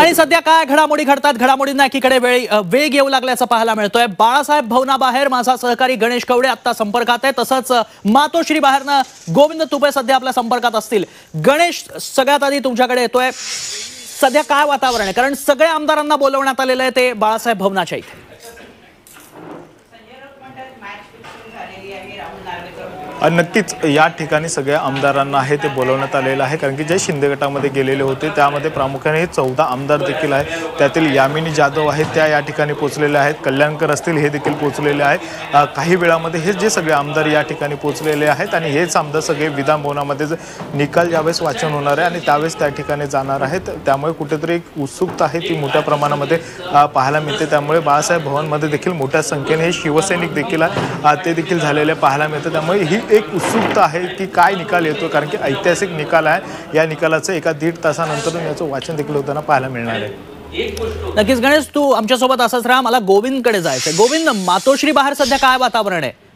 आणि सध्या काय घडामोडी घडतात, घडामोडींना एकीकडे वेग येऊ लागल्याचं पाहायला मिळतोय। बाळासाहेब भवनाबाहेर माझा सहकारी गणेश कवडे आता संपर्कात आहे, तसंच मातोश्री बाहेरनं गोविंद तुपे सध्या आपल्या संपर्कात असतील। गणेश, सगळ्यात आधी तुमच्याकडे येतोय, सध्या काय वातावरण आहे? कारण सगळ्या आमदारांना बोलवण्यात आलेलं आहे ते बाळासाहेब भवनाच्या इथे। नक्कीच या ठिकाणी सगळ्या आमदारांना आहे ते बोलवण्यात आलेलं आहे, कारण की जे शिंदे गटामध्ये गेलेले होते त्यामध्ये प्रामुख्याने 14 आमदार देखील आहेत। त्यातील यामिनी जाधव आहेत त्या या ठिकाणी पोहोचलेले आहेत, कल्याणकर असतील हे देखील पोहोचलेले आहेत। काही वेळामध्ये हे जे सगळे आमदार या ठिकाणी पोहोचलेले आहेत आणि हेच आमदार सगळे विधान भवनामध्ये निकाल ज्यावेळेस वाचन होणार आहे आणि त्यावेळेस त्या ठिकाणी जाणार आहेत। त्यामुळे कुठेतरी एक उत्सुकता आहे ती मोठ्या प्रमाणामध्ये पाहायला मिळते। त्यामुळे बाळासाहेब भवनमध्ये देखील मोठ्या संख्येने हे शिवसैनिक देखील ते देखील झालेले पाहायला मिळते। त्यामुळे ही एक उत्सुकता आहे की काय निकाल येतो, कारण की ऐतिहासिक निकाल आहे। या निकालाचं 1-1.5 तासानंतर याचं वाचन देखील होताना पाहायला मिळणार आहे। नक्कीच गणेश, तू आमच्यासोबत असंच राहा। मला गोविंदकडे जायचंय। गोविंद, मातोश्री बाहेर सध्या काय वातावरण आहे?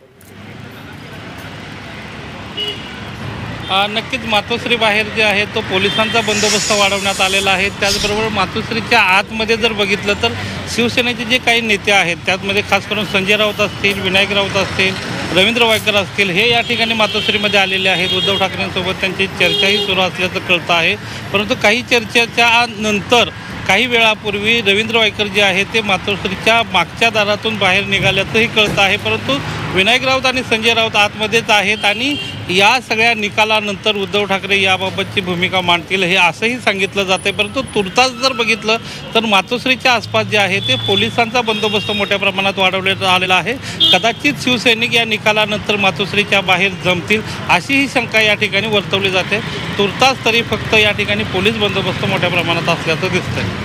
नक्कीच मातोश्री बाहेर जे आहे तो पोलिसांचा बंदोबस्त वाढवण्यात आलेला आहे। त्याचबरोबर मातोश्रीच्या आतमध्ये जर बघितलं तर शिवसेनेचे जे काही नेते आहेत त्यामध्ये खास करून संजय राऊत असतील, विनायक राऊत असतील, रवींद्र वायकर असतील, हे या ठिकाणी मातोश्रीमध्ये आलेले आहेत। उद्धव ठाकरेंसोबत त्यांची चर्चाही सुरू असल्याचं कळतं आहे। परंतु काही चर्चेच्या नंतर काही वेळापूर्वी रवींद्र वायकर जे आहे ते मातोश्रीच्या मागच्या दारातून बाहेर निघाल्याचंही कळतं आहे। परंतु विनायक राऊत आणि संजय राऊत आतमध्येच आहेत आणि या सगळ्या निकालानंतर उद्धव ठाकरे याबाबतची भूमिका मांडतील हे असंही सांगितलं जाते। परंतु तुर्तास जर बघितलं तर मातोश्रीच्या आसपास जे आहे ते पोलिसांचा बंदोबस्त मोठ्या प्रमाणात वाढवण्यात आलेला आहे। कदाचित शिवसैनिक या निकालानंतर मातोश्रीच्या बाहेर जमतील अशी ही शंका या ठिकाणी वर्तवली जाते। तुर्तास तरी फक्त या ठिकाणी पोलीस बंदोबस्त मोठ्या प्रमाणात असल्याचं दिसतंय।